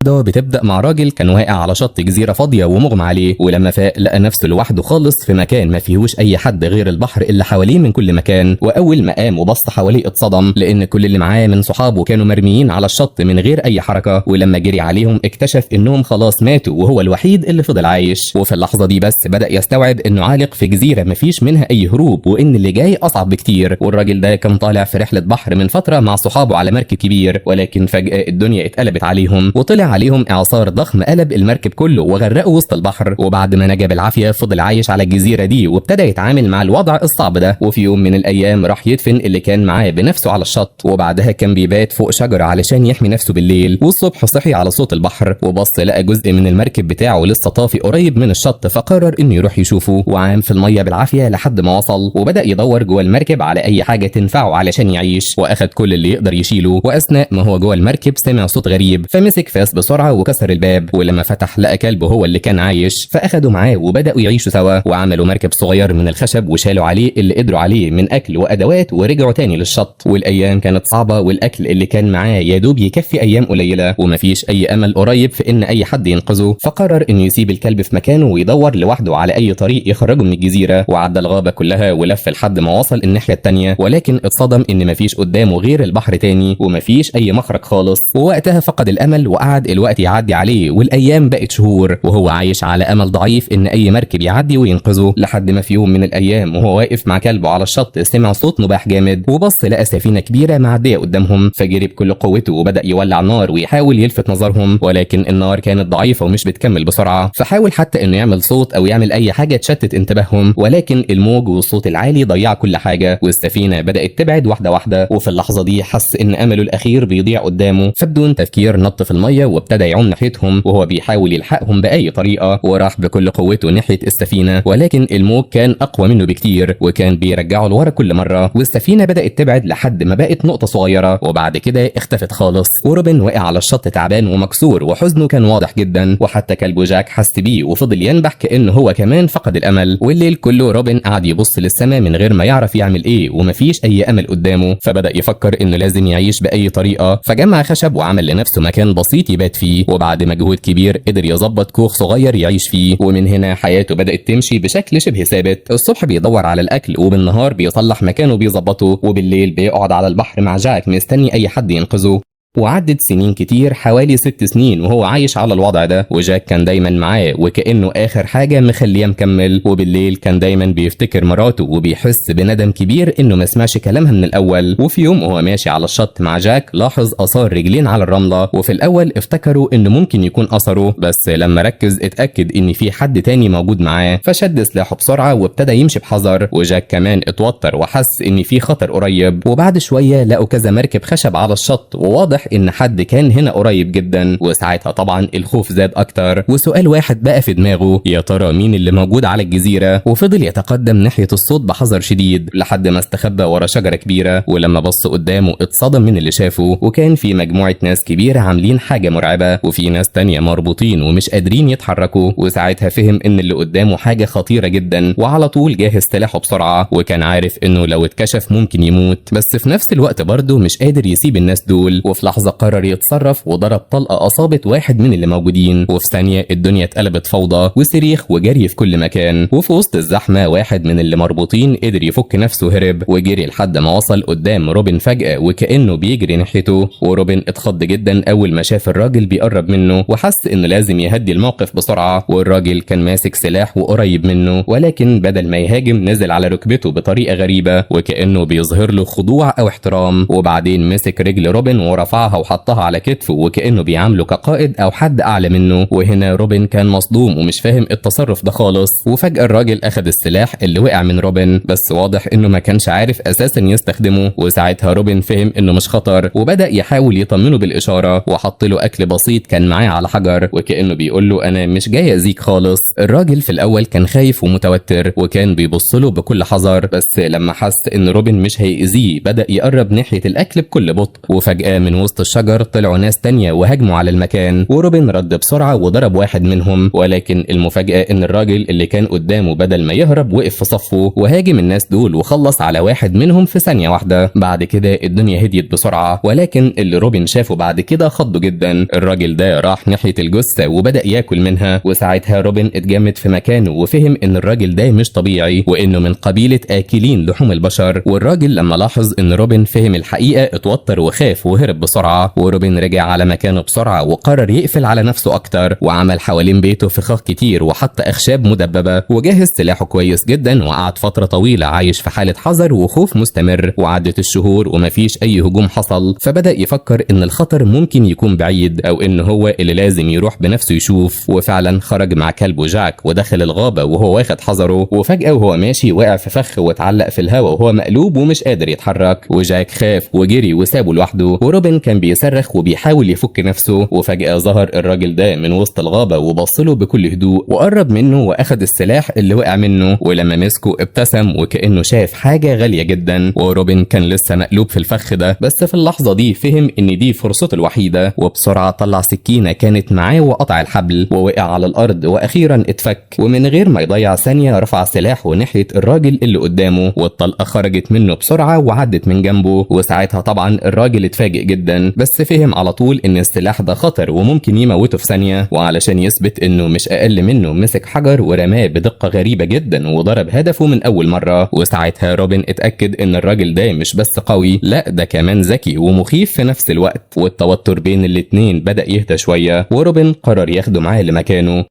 بتبدأ مع راجل كان واقع على شط جزيرة فاضية ومغمى عليه، ولما فاق لقى نفسه لوحده خالص في مكان ما فيهوش أي حد غير البحر اللي حواليه من كل مكان. وأول ما قام وبص حواليه اتصدم، لأن كل اللي معاه من صحابه كانوا مرميين على الشط من غير أي حركة، ولما جري عليهم اكتشف إنهم خلاص ماتوا وهو الوحيد اللي فضل عايش. وفي اللحظة دي بس بدأ يستوعب إنه عالق في جزيرة مفيش منها أي هروب، وإن اللي جاي أصعب بكتير. والراجل ده كان طالع في رحلة بحر من فترة مع صحابه على مركب كبير، ولكن فجأة الدنيا اتقلبت عليهم وطلع عليهم إعصار ضخم قلب المركب كله وغرقه وسط البحر. وبعد ما نجا بالعافيه فضل عايش على الجزيره دي وابتدى يتعامل مع الوضع الصعب ده. وفي يوم من الايام راح يدفن اللي كان معاه بنفسه على الشط، وبعدها كان بيبات فوق شجره علشان يحمي نفسه بالليل. والصبح صحي على صوت البحر وبص لقى جزء من المركب بتاعه لسه طافي قريب من الشط، فقرر انه يروح يشوفه. وعام في الميه بالعافيه لحد ما وصل، وبدا يدور جوه المركب على اي حاجه تنفعه علشان يعيش، واخد كل اللي يقدر يشيله. واثناء ما هو جوه المركب سمع صوت غريب، فمسك فاس بسرعه وكسر الباب، ولما فتح لقى كلبه هو اللي كان عايش، فاخده معاه وبداوا يعيشوا سوا. وعملوا مركب صغير من الخشب وشالوا عليه اللي قدروا عليه من اكل وادوات، ورجعوا تاني للشط. والايام كانت صعبه، والاكل اللي كان معاه يا دوب يكفي ايام قليله، ومفيش اي امل قريب في ان اي حد ينقذه. فقرر انه يسيب الكلب في مكانه ويدور لوحده على اي طريق يخرجه من الجزيره. وعدى الغابه كلها ولف لحد ما وصل الناحيه التانيه، ولكن اتصدم ان مفيش قدامه غير البحر تاني ومفيش اي مخرج خالص. ووقتها فقد الامل وقعد الوقت يعدي عليه، والايام بقت شهور وهو عايش على امل ضعيف ان اي مركب يعدي وينقذه. لحد ما في يوم من الايام وهو واقف مع كلبه على الشط سمع صوت نباح جامد، وبص لقى سفينه كبيره معديه قدامهم، فجري بكل قوته وبدا يولع نار ويحاول يلفت نظرهم، ولكن النار كانت ضعيفه ومش بتكمل بسرعه. فحاول حتى انه يعمل صوت او يعمل اي حاجه تشتت انتباههم، ولكن الموج والصوت العالي ضيع كل حاجه، والسفينه بدات تبعد واحده واحده. وفي اللحظه دي حس ان امله الاخير بيضيع قدامه، فبدون تفكير نط في الميه وابتدى يعوم ناحيتهم وهو بيحاول يلحقهم باي طريقه، وراح بكل قوته ناحيه السفينه، ولكن الموج كان اقوى منه بكتير وكان بيرجعه لورا كل مره. والسفينه بدات تبعد لحد ما بقت نقطه صغيره وبعد كده اختفت خالص. وروبن وقع على الشط تعبان ومكسور وحزنه كان واضح جدا، وحتى كلبه جاك حس بيه وفضل ينبح كانه هو كمان فقد الامل. والليل كله روبن قعد يبص للسماء من غير ما يعرف يعمل ايه ومفيش اي امل قدامه، فبدا يفكر انه لازم يعيش باي طريقه. فجمع خشب وعمل لنفسه مكان بسيط يبات فيه، وبعد مجهود كبير قدر يظبط كوخ صغير يعيش فيه. ومن هنا حياته بدأت تمشي بشكل شبه ثابت، الصبح بيدور على الأكل، وبالنهار بيصلح مكانه بيظبطه، وبالليل بيقعد على البحر مع جاك مستني أي حد ينقذه. وعدت سنين كتير، حوالي 6 سنين وهو عايش على الوضع ده، وجاك كان دايما معاه وكأنه آخر حاجة مخليه مكمل. وبالليل كان دايما بيفتكر مراته وبيحس بندم كبير إنه ما سمعش كلامها من الأول. وفي يوم وهو ماشي على الشط مع جاك لاحظ آثار رجلين على الرملة، وفي الأول افتكروا إنه ممكن يكون أثره، بس لما ركز اتأكد إن في حد تاني موجود معاه، فشد سلاحه بسرعة وابتدى يمشي بحذر. وجاك كمان اتوتر وحس إن في خطر قريب. وبعد شوية لقوا كذا مركب خشب على الشط، وواضح ان حد كان هنا قريب جدا. وساعتها طبعا الخوف زاد اكتر، وسؤال واحد بقى في دماغه، يا ترى مين اللي موجود على الجزيره؟ وفضل يتقدم ناحيه الصوت بحذر شديد لحد ما استخبى ورا شجره كبيره. ولما بص قدامه اتصدم من اللي شافه، وكان في مجموعه ناس كبيره عاملين حاجه مرعبه، وفي ناس تانية مربوطين ومش قادرين يتحركوا. وساعتها فهم ان اللي قدامه حاجه خطيره جدا، وعلى طول جهز سلاحه بسرعه، وكان عارف انه لو اتكشف ممكن يموت، بس في نفس الوقت برضه مش قادر يسيب الناس دول. وفي لحظه قرر يتصرف وضرب طلقه اصابت واحد من اللي موجودين، وفي ثانيه الدنيا اتقلبت فوضى وصريخ وجري في كل مكان. وفي وسط الزحمه واحد من اللي مربوطين قدر يفك نفسه هرب وجري لحد ما وصل قدام روبن فجاه وكانه بيجري ناحيته. وروبن اتخض جدا اول ما شاف الراجل بيقرب منه، وحس انه لازم يهدي الموقف بسرعه. والراجل كان ماسك سلاح وقريب منه، ولكن بدل ما يهاجم نزل على ركبته بطريقه غريبه وكانه بيظهر له خضوع او احترام. وبعدين مسك رجل روبن ورفعها وحطها على كتفه وكأنه بيعامله كقائد او حد اعلى منه. وهنا روبن كان مصدوم ومش فاهم التصرف ده خالص. وفجأة الراجل اخد السلاح اللي وقع من روبن، بس واضح انه ما كانش عارف اساسا يستخدمه. وساعتها روبن فهم انه مش خطر وبدأ يحاول يطمنه بالاشارة، وحط له اكل بسيط كان معاه على حجر وكأنه بيقول له انا مش جاي اذيك خالص. الراجل في الاول كان خايف ومتوتر وكان بيبص له بكل حذر، بس لما حس ان روبن مش هيأذيه بدأ يقرب ناحية الاكل بكل بطء. وفجأة من وسط وسط الشجر طلعوا ناس تانية وهجموا على المكان، وروبن رد بسرعة وضرب واحد منهم، ولكن المفاجأة ان الراجل اللي كان قدامه بدل ما يهرب وقف في صفه وهاجم الناس دول وخلص على واحد منهم في ثانية واحدة. بعد كده الدنيا هديت بسرعة، ولكن اللي روبن شافه بعد كده خضه جدا. الراجل ده راح ناحية الجثة وبدأ ياكل منها، وساعتها روبن اتجمد في مكانه وفهم ان الراجل ده مش طبيعي وانه من قبيلة آكلين لحوم البشر. والراجل لما لاحظ ان روبن فهم الحقيقة اتوتر وخاف وهرب بسرعة، وروبن رجع على مكانه بسرعة وقرر يقفل على نفسه اكتر، وعمل حوالين بيته فخاخ كتير وحط اخشاب مدببة وجهز سلاحه كويس جدا، وقعد فترة طويلة عايش في حالة حذر وخوف مستمر. وعدت الشهور ومفيش اي هجوم حصل، فبدأ يفكر ان الخطر ممكن يكون بعيد او ان هو اللي لازم يروح بنفسه يشوف. وفعلا خرج مع كلبه جاك ودخل الغابة وهو واخد حذره، وفجأة وهو ماشي وقع في فخ واتعلق في الهواء وهو مقلوب ومش قادر يتحرك، وجاك خاف وجري وسابه لوحده، وروبن كان بيصرخ وبيحاول يفك نفسه. وفجأة ظهر الراجل ده من وسط الغابة وبصله بكل هدوء وقرب منه واخد السلاح اللي وقع منه، ولما مسكه ابتسم وكأنه شاف حاجة غالية جدا. وروبن كان لسه مقلوب في الفخ ده، بس في اللحظة دي فهم ان دي فرصته الوحيدة، وبسرعة طلع سكينة كانت معاه وقطع الحبل ووقع على الارض واخيرا اتفك. ومن غير ما يضيع ثانية رفع سلاحه ناحية الراجل اللي قدامه، والطلقة خرجت منه بسرعة وعدت من جنبه. وساعتها طبعا الراجل اتفاجئ جدا، بس فهم على طول ان السلاح ده خطر وممكن يموته في ثانية. وعلشان يثبت انه مش اقل منه مسك حجر ورماه بدقة غريبة جدا وضرب هدفه من اول مرة. وساعتها روبن اتأكد ان الراجل ده مش بس قوي، لا ده كمان ذكي ومخيف في نفس الوقت. والتوتر بين الاتنين بدأ يهدى شوية، وروبن قرر ياخده معاه لمكانه.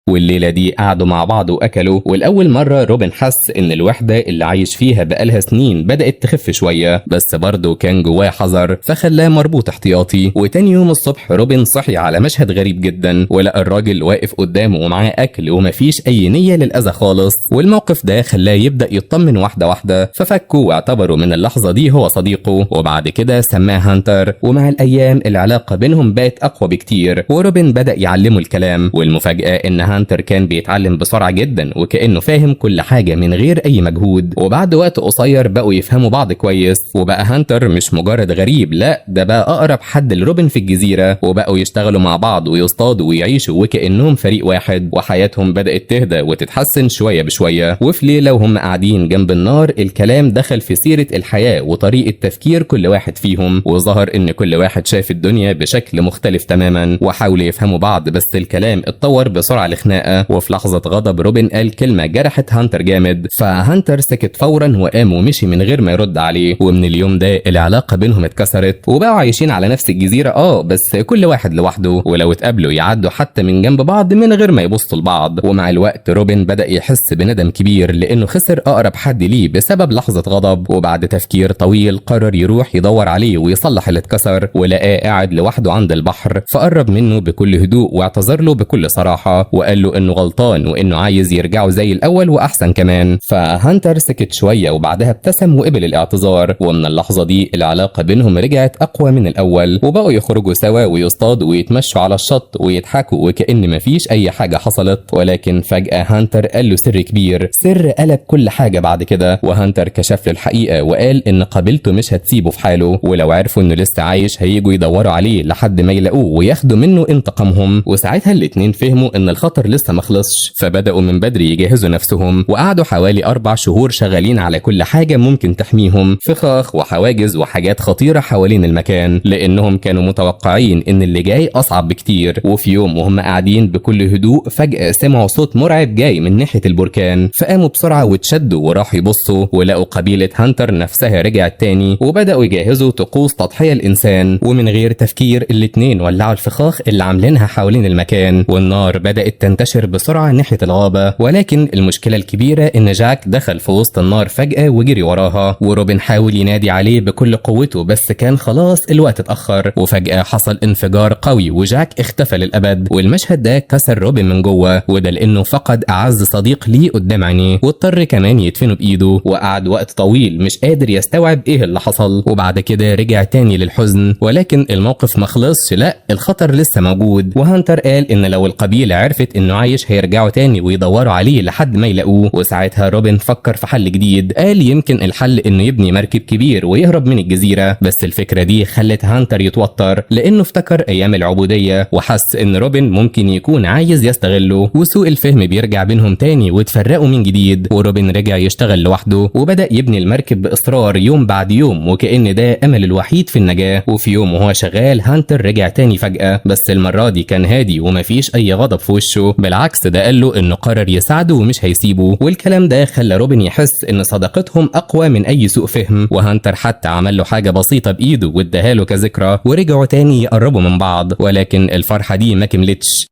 والليلة دي قعدوا مع بعض وأكلوا، والأول مرة روبن حس إن الوحدة اللي عايش فيها بقالها سنين بدأت تخف شوية، بس برضه كان جواه حذر فخلاه مربوط احتياطي. وتاني يوم الصبح روبن صحي على مشهد غريب جدا، ولقى الراجل واقف قدامه ومعاه أكل ومفيش أي نية للأذى خالص. والموقف ده خلاه يبدأ يطمن واحدة واحدة، ففكوا واعتبروا من اللحظة دي هو صديقه، وبعد كده سماه هانتر. ومع الأيام العلاقة بينهم بقت أقوى بكتير، وروبن بدأ يعلمه الكلام. والمفاجأة إن هانتر كان بيتعلم بسرعة جدا وكأنه فاهم كل حاجة من غير أي مجهود، وبعد وقت قصير بقوا يفهموا بعض كويس. وبقى هانتر مش مجرد غريب، لا ده بقى أقرب حد لروبن في الجزيرة، وبقوا يشتغلوا مع بعض ويصطادوا ويعيشوا وكأنهم فريق واحد. وحياتهم بدأت تهدى وتتحسن شوية بشوية. وفي ليلة وهم قاعدين جنب النار الكلام دخل في سيرة الحياة وطريقة تفكير كل واحد فيهم، وظهر إن كل واحد شاف الدنيا بشكل مختلف تماما، وحاولوا يفهموا بعض بس الكلام اتطور بسرعة لخناقة. وفي لحظة غضب روبن قال كلمة جرحت هانتر جامد، فهانتر سكت فورا وقام ومشي من غير ما يرد عليه. ومن اليوم ده العلاقة بينهم اتكسرت، وبقوا عايشين على نفس الجزيرة بس كل واحد لوحده، ولو اتقابلوا يعدوا حتى من جنب بعض من غير ما يبصوا لبعض. ومع الوقت روبن بدأ يحس بندم كبير لأنه خسر أقرب حد ليه بسبب لحظة غضب، وبعد تفكير طويل قرر يروح يدور عليه ويصلح اللي اتكسر، ولقاه قاعد لوحده عند البحر. فقرب منه بكل هدوء واعتذر له بكل صراحة، وقال له انه غلطان وانه عايز يرجعوا زي الاول واحسن كمان. فهانتر سكت شوية وبعدها ابتسم وقبل الاعتذار، ومن اللحظة دي العلاقة بينهم رجعت اقوى من الاول، وبقوا يخرجوا سوا ويصطادوا ويتمشوا على الشط ويضحكوا وكأن مفيش اي حاجة حصلت. ولكن فجأة هانتر قال له سر كبير، سر قلب كل حاجة بعد كده. وهانتر كشف له الحقيقة وقال ان قبيلته مش هتسيبه في حاله، ولو عرفوا انه لسه عايش هيجوا يدوروا عليه لحد ما يلاقوه وياخدوا منه انتقامهم. وساعتها الاتنين فهموا ان الخطر لسه مخلصش، فبدأوا من بدري يجهزوا نفسهم، وقعدوا حوالي 4 شهور شغالين على كل حاجة ممكن تحميهم، فخاخ وحواجز وحاجات خطيرة حوالين المكان، لأنهم كانوا متوقعين إن اللي جاي أصعب بكتير. وفي يوم وهم قاعدين بكل هدوء فجأة سمعوا صوت مرعب جاي من ناحية البركان، فقاموا بسرعة واتشدوا وراحوا يبصوا ولقوا قبيلة هانتر نفسها رجعت تاني، وبدأوا يجهزوا طقوس تضحية الإنسان. ومن غير تفكير الاتنين ولعوا الفخاخ اللي عاملينها حوالين المكان، والنار بدأت تنتشر بسرعة ناحية الغابة. ولكن المشكلة الكبيرة إن جاك دخل في وسط النار فجأة وجري وراها، وروبن حاول ينادي عليه بكل قوته بس كان خلاص الوقت اتأخر. وفجأة حصل انفجار قوي وجاك اختفى للأبد، والمشهد ده كسر روبن من جوه، وده لأنه فقد أعز صديق ليه قدام عينيه، واضطر كمان يدفنه بإيده. وقعد وقت طويل مش قادر يستوعب إيه اللي حصل، وبعد كده رجع تاني للحزن. ولكن الموقف ما خلصش، لا الخطر لسه موجود. وهانتر قال إن لو القبيلة عرفت انه عايش هيرجعوا تاني ويدوروا عليه لحد ما يلاقوه. وساعتها روبن فكر في حل جديد، قال يمكن الحل انه يبني مركب كبير ويهرب من الجزيرة. بس الفكرة دي خلت هانتر يتوتر لانه افتكر ايام العبودية وحس ان روبن ممكن يكون عايز يستغله، وسوء الفهم بيرجع بينهم تاني واتفرقوا من جديد. وروبن رجع يشتغل لوحده وبدأ يبني المركب بإصرار يوم بعد يوم، وكأن ده أمل الوحيد في النجاة. وفي يوم وهو شغال هانتر رجع تاني فجأة، بس المرة دي كان هادي ومفيش أي غضب في وشه، بالعكس ده قال له إنه قرر يساعده ومش هيسيبه. والكلام ده خلى روبن يحس إن صداقتهم أقوى من أي سوء فهم، وهانتر حتى عمل له حاجة بسيطة بإيده واداها له كذكرى، ورجعوا تاني يقربوا من بعض. ولكن الفرحة دي ما كملتش،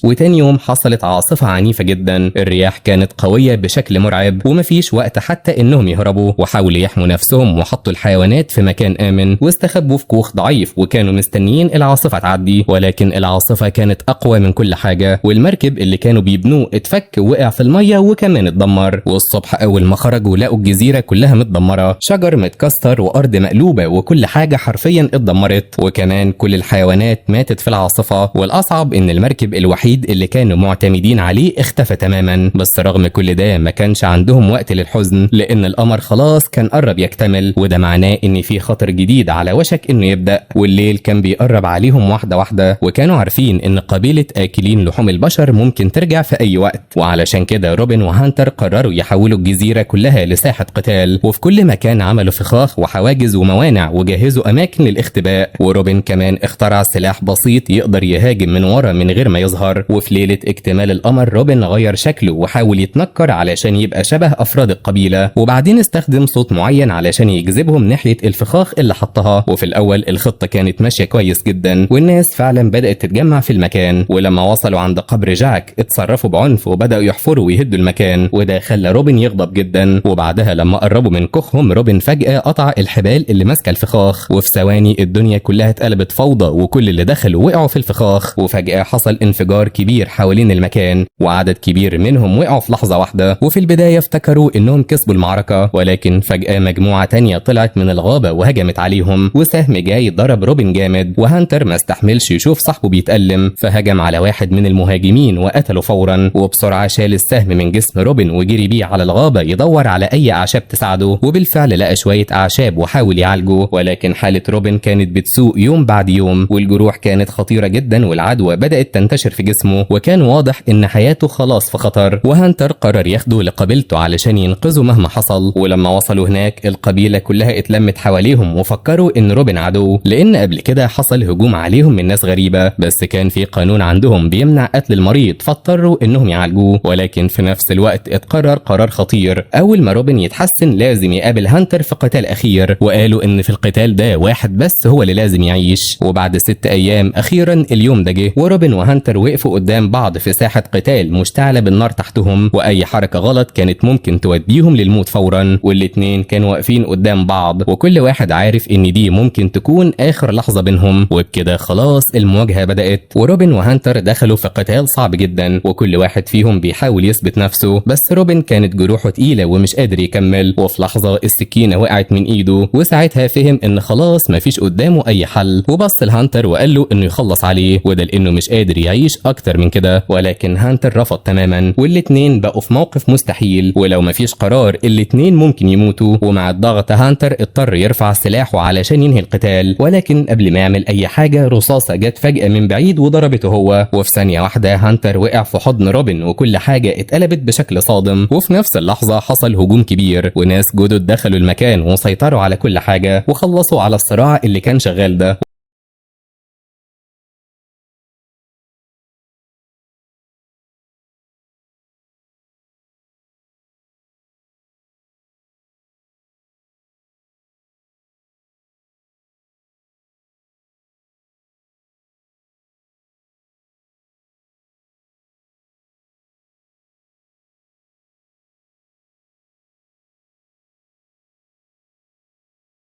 وتاني يوم حصلت عاصفة عنيفة جدا. الرياح كانت قوية بشكل مرعب ومفيش وقت حتى انهم يهربوا، وحاولوا يحموا نفسهم وحطوا الحيوانات في مكان آمن واستخبوا في كوخ ضعيف وكانوا مستنيين العاصفة تعدي. ولكن العاصفة كانت أقوى من كل حاجة، والمركب اللي كانوا بيبنوه اتفك ووقع في المية وكمان اتدمر. والصبح أول ما خرجوا لقوا الجزيرة كلها متدمرة، شجر متكسر وأرض مقلوبة وكل حاجة حرفيا اتدمرت، وكمان كل الحيوانات ماتت في العاصفة. والأصعب إن المركب الوحيد اللي كانوا معتمدين عليه اختفى تماما. بس رغم كل ده ما كانش عندهم وقت للحزن، لان القمر خلاص كان قرب يكتمل، وده معناه ان في خطر جديد على وشك انه يبدأ. والليل كان بيقرب عليهم واحدة واحدة، وكانوا عارفين ان قبيلة آكلين لحوم البشر ممكن ترجع في اي وقت. وعلشان كده روبن وهانتر قرروا يحولوا الجزيرة كلها لساحة قتال، وفي كل مكان عملوا فخاخ وحواجز وموانع وجهزوا اماكن للاختباء. وروبن كمان اخترع سلاح بسيط يقدر يهاجم من ورا من غير ما يظهر. وفي ليلة اكتمال القمر روبن غير شكله وحاول يتنكر علشان يبقى شبه أفراد القبيلة، وبعدين استخدم صوت معين علشان يجذبهم ناحية الفخاخ اللي حطها. وفي الأول الخطة كانت ماشية كويس جدا، والناس فعلا بدأت تتجمع في المكان. ولما وصلوا عند قبر جاك اتصرفوا بعنف وبدأوا يحفروا ويهدوا المكان، وده خلى روبن يغضب جدا. وبعدها لما قربوا من كوخهم روبن فجأة قطع الحبال اللي ماسكة الفخاخ، وفي ثواني الدنيا كلها اتقلبت فوضى وكل اللي دخلوا وقعوا في الفخاخ. وفجأة حصل انفجار كبير حوالين المكان، وعدد كبير منهم وقعوا في لحظة واحدة. وفي البداية افتكروا انهم كسبوا المعركة، ولكن فجأة مجموعة تانية طلعت من الغابة وهجمت عليهم، وسهم جاي ضرب روبن جامد. وهانتر ما استحملش يشوف صاحبه بيتألم، فهجم على واحد من المهاجمين وقتله فورا. وبسرعة شال السهم من جسم روبن وجري بيه على الغابة يدور على اي اعشاب تساعده. وبالفعل لقى شوية اعشاب وحاول يعالجه، ولكن حالة روبن كانت بتسوء يوم بعد يوم، والجروح كانت خطيرة جدا والعدوى بدأت تنتشر في جسمه، وكان واضح ان حياته خلاص في خطر. وهانتر قرر ياخده لقبيلته علشان ينقذه مهما حصل. ولما وصلوا هناك القبيلة كلها اتلمت حواليهم وفكروا ان روبن عدو، لان قبل كده حصل هجوم عليهم من ناس غريبة، بس كان في قانون عندهم بيمنع قتل المريض فاضطروا انهم يعالجوه. ولكن في نفس الوقت اتقرر قرار خطير، اول ما روبن يتحسن لازم يقابل هانتر في قتال اخير. وقالوا ان في القتال ده واحد بس هو اللي لازم يعيش. وبعد 6 ايام اخيرا اليوم ده جه، وروبن وهانتر وقفوا قدام بعض في ساحة قتال مشتعلة بالنار تحتهم، واي حركة غلط كانت ممكن توديهم للموت فورا. والاتنين كانوا واقفين قدام بعض، وكل واحد عارف ان دي ممكن تكون اخر لحظة بينهم. وبكده خلاص المواجهة بدأت، وروبن وهانتر دخلوا في قتال صعب جدا، وكل واحد فيهم بيحاول يثبت نفسه. بس روبن كانت جروحه تقيلة ومش قادر يكمل، وفي لحظة السكينة وقعت من ايده، وساعتها فهم ان خلاص مفيش قدامه اي حل. وبص لهانتر وقال له انه يخلص عليه، وده لانه مش قادر يعيش اكتر من كده. ولكن هانتر رفض تماما، والاتنين بقوا في موقف مستحيل، ولو مفيش قرار الاتنين ممكن يموتوا. ومع الضغط هانتر اضطر يرفع سلاحه علشان ينهي القتال، ولكن قبل ما يعمل اي حاجة رصاصة جت فجأة من بعيد وضربته هو. وفي ثانية واحدة هانتر وقع في حضن روبن، وكل حاجة اتقلبت بشكل صادم. وفي نفس اللحظة حصل هجوم كبير، وناس جدد دخلوا المكان وسيطروا على كل حاجة وخلصوا على الصراع اللي كان شغال ده.